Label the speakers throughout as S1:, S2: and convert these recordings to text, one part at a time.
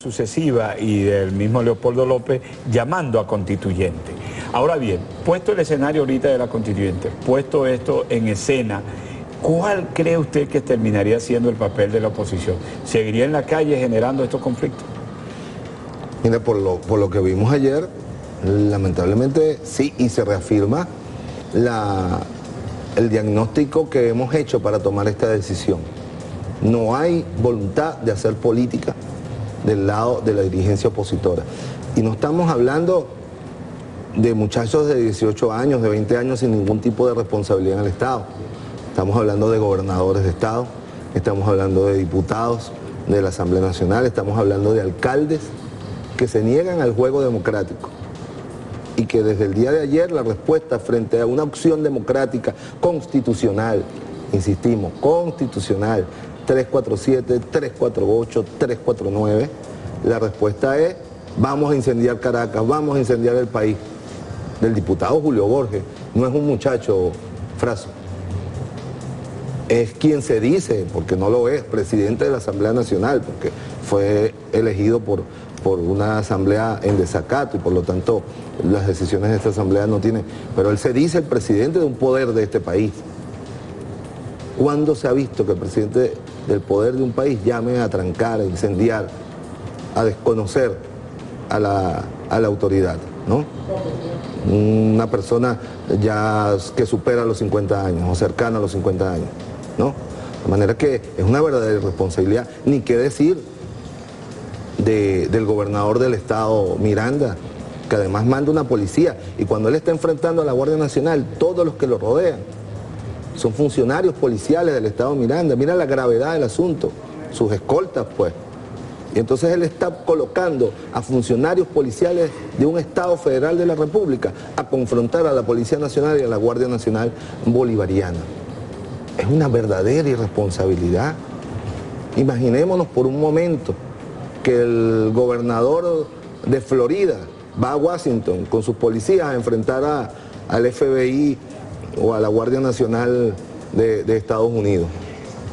S1: sucesiva y del mismo Leopoldo López llamando a constituyente. Ahora bien, puesto el escenario ahorita de la constituyente, puesto esto en escena, ¿cuál cree usted que terminaría siendo el papel de la oposición? ¿Seguiría en la calle generando estos conflictos?
S2: Mira, por lo que vimos ayer, lamentablemente sí, y se reafirma el diagnóstico que hemos hecho para tomar esta decisión. No hay voluntad de hacer política del lado de la dirigencia opositora. Y no estamos hablando de muchachos de 18 años, de 20 años sin ningún tipo de responsabilidad en el Estado. Estamos hablando de gobernadores de Estado, estamos hablando de diputados de la Asamblea Nacional, estamos hablando de alcaldes que se niegan al juego democrático y que desde el día de ayer la respuesta frente a una opción democrática constitucional, insistimos, constitucional, 347, 348, 349, la respuesta es: vamos a incendiar Caracas, vamos a incendiar el país. Del diputado Julio Borges, no es un muchacho fraso, es quien se dice, porque no lo es, presidente de la Asamblea Nacional, porque fue elegido por una asamblea en desacato y por lo tanto las decisiones de esta asamblea no tienen, pero él se dice el presidente de un poder de este país. ¿Cuándo se ha visto que el presidente del poder de un país llame a trancar, a incendiar, a desconocer a la autoridad, ¿no? Una persona ya que supera los 50 años o cercana a los 50 años, ¿no? De manera que es una verdadera irresponsabilidad. Ni qué decir del gobernador del estado, Miranda, que además manda una policía, y cuando él está enfrentando a la Guardia Nacional, todos los que lo rodean son funcionarios policiales del estado Miranda. Mira la gravedad del asunto, sus escoltas pues. Y entonces él está colocando a funcionarios policiales de un Estado federal de la República a confrontar a la Policía Nacional y a la Guardia Nacional Bolivariana. Es una verdadera irresponsabilidad. Imaginémonos por un momento que el gobernador de Florida va a Washington con sus policías a enfrentar al FBI o a la Guardia Nacional de Estados Unidos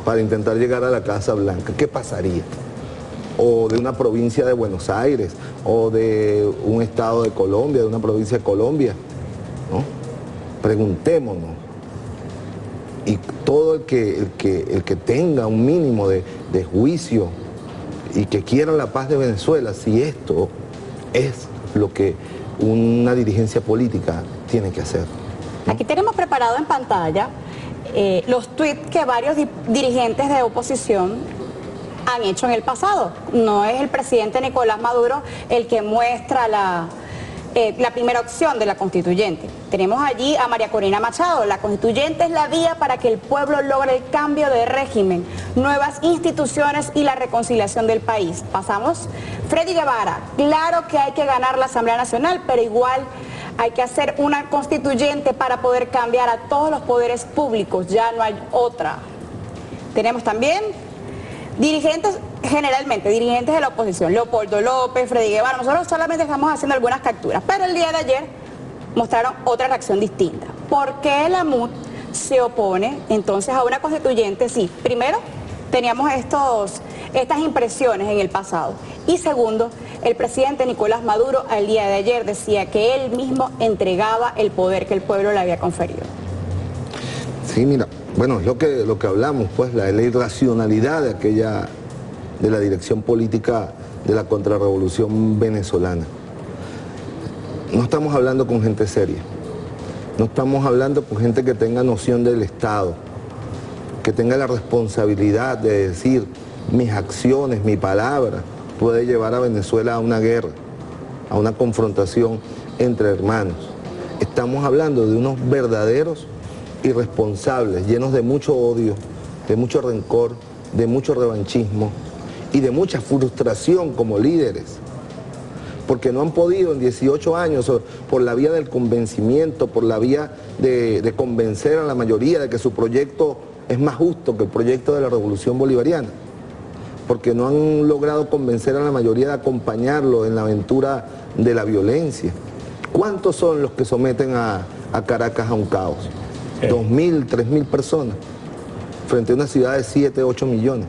S2: para intentar llegar a la Casa Blanca. ¿Qué pasaría? O de una provincia de Buenos Aires, o de un estado de Colombia, de una provincia de Colombia, ¿no? Preguntémonos. Y todo el que tenga un mínimo de juicio y que quiera la paz de Venezuela, si esto es lo que una dirigencia política tiene que hacer, ¿no?
S3: Aquí tenemos preparado en pantalla los tweets que varios dirigentes de oposición han hecho en el pasado. No es el presidente Nicolás Maduro el que muestra la primera opción de la constituyente. Tenemos allí a María Corina Machado: la constituyente es la vía para que el pueblo logre el cambio de régimen, nuevas instituciones y la reconciliación del país. Pasamos, Freddy Guevara: claro que hay que ganar la Asamblea Nacional, pero igual hay que hacer una constituyente para poder cambiar a todos los poderes públicos, ya no hay otra. Tenemos también dirigentes, generalmente dirigentes de la oposición: Leopoldo López, Freddy Guevara. Nosotros solamente estamos haciendo algunas capturas, pero el día de ayer mostraron otra reacción distinta. ¿Por qué la MUD se opone entonces a una constituyente? Sí, primero, teníamos estas impresiones en el pasado. Y segundo, el presidente Nicolás Maduro al día de ayer decía que él mismo entregaba el poder que el pueblo le había conferido.
S2: Sí, mira, bueno, es lo que hablamos, pues, la irracionalidad de la dirección política de la contrarrevolución venezolana. No estamos hablando con gente seria, no estamos hablando con gente que tenga noción del Estado, que tenga la responsabilidad de decir: mis acciones, mi palabra puede llevar a Venezuela a una guerra, a una confrontación entre hermanos. Estamos hablando de unos verdaderos irresponsables, llenos de mucho odio, de mucho rencor, de mucho revanchismo y de mucha frustración como líderes, porque no han podido en 18 años, por la vía del convencimiento, por la vía de convencer a la mayoría de que su proyecto es más justo que el proyecto de la revolución bolivariana, porque no han logrado convencer a la mayoría de acompañarlo en la aventura de la violencia. ¿Cuántos son los que someten a Caracas a un caos? 2.000, 3.000 personas, frente a una ciudad de 7, 8 millones.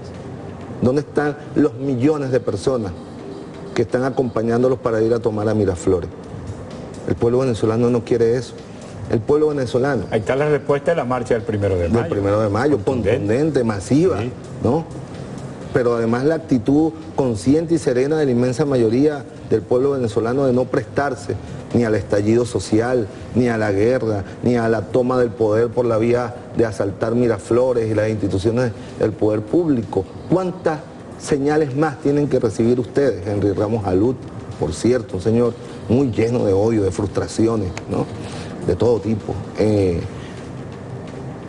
S2: ¿Dónde están los millones de personas que están acompañándolos para ir a tomar a Miraflores. El pueblo venezolano no quiere eso. El pueblo venezolano...
S1: Ahí está la respuesta de la marcha del 1 de mayo.
S2: Del 1 de mayo, contundente, masiva, sí, ¿no? Pero además la actitud consciente y serena de la inmensa mayoría del pueblo venezolano de no prestarse ni al estallido social, ni a la guerra, ni a la toma del poder por la vía de asaltar Miraflores y las instituciones del poder público. ¿Cuántas señales más tienen que recibir ustedes? Henry Ramos Alud, por cierto, un señor muy lleno de odio, de frustraciones, ¿no? De todo tipo,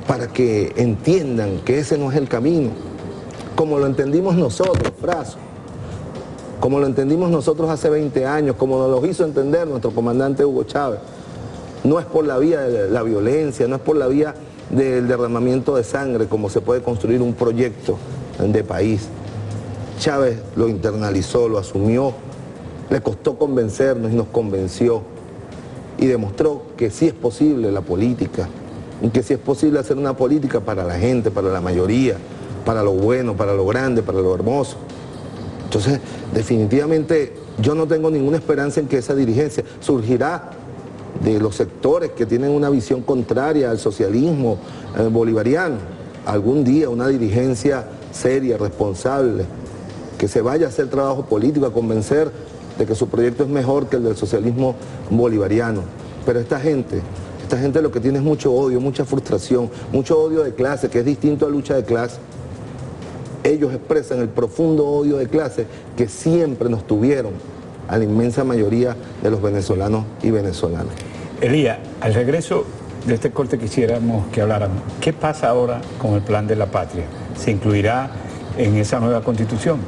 S2: para que entiendan que ese no es el camino, como lo entendimos nosotros, Fraso, como lo entendimos nosotros hace 20 años, como nos lo hizo entender nuestro comandante Hugo Chávez. No es por la vía de la violencia, no es por la vía del derramamiento de sangre como se puede construir un proyecto de país. Chávez lo internalizó, lo asumió, le costó convencernos y nos convenció. Y demostró que sí es posible la política, y que sí es posible hacer una política para la gente, para la mayoría, para lo bueno, para lo grande, para lo hermoso. Entonces, definitivamente, yo no tengo ninguna esperanza en que esa dirigencia surgirá de los sectores que tienen una visión contraria al socialismo bolivariano. Algún día una dirigencia seria, responsable, que se vaya a hacer trabajo político, a convencer de que su proyecto es mejor que el del socialismo bolivariano. Pero esta gente lo que tiene es mucho odio, mucha frustración, mucho odio de clase, que es distinto a lucha de clase. Ellos expresan el profundo odio de clase que siempre nos tuvieron a la inmensa mayoría de los venezolanos y venezolanas.
S1: Elías, al regreso de este corte quisiéramos que habláramos. ¿Qué pasa ahora con el plan de la patria? ¿Se incluirá en esa nueva constitución?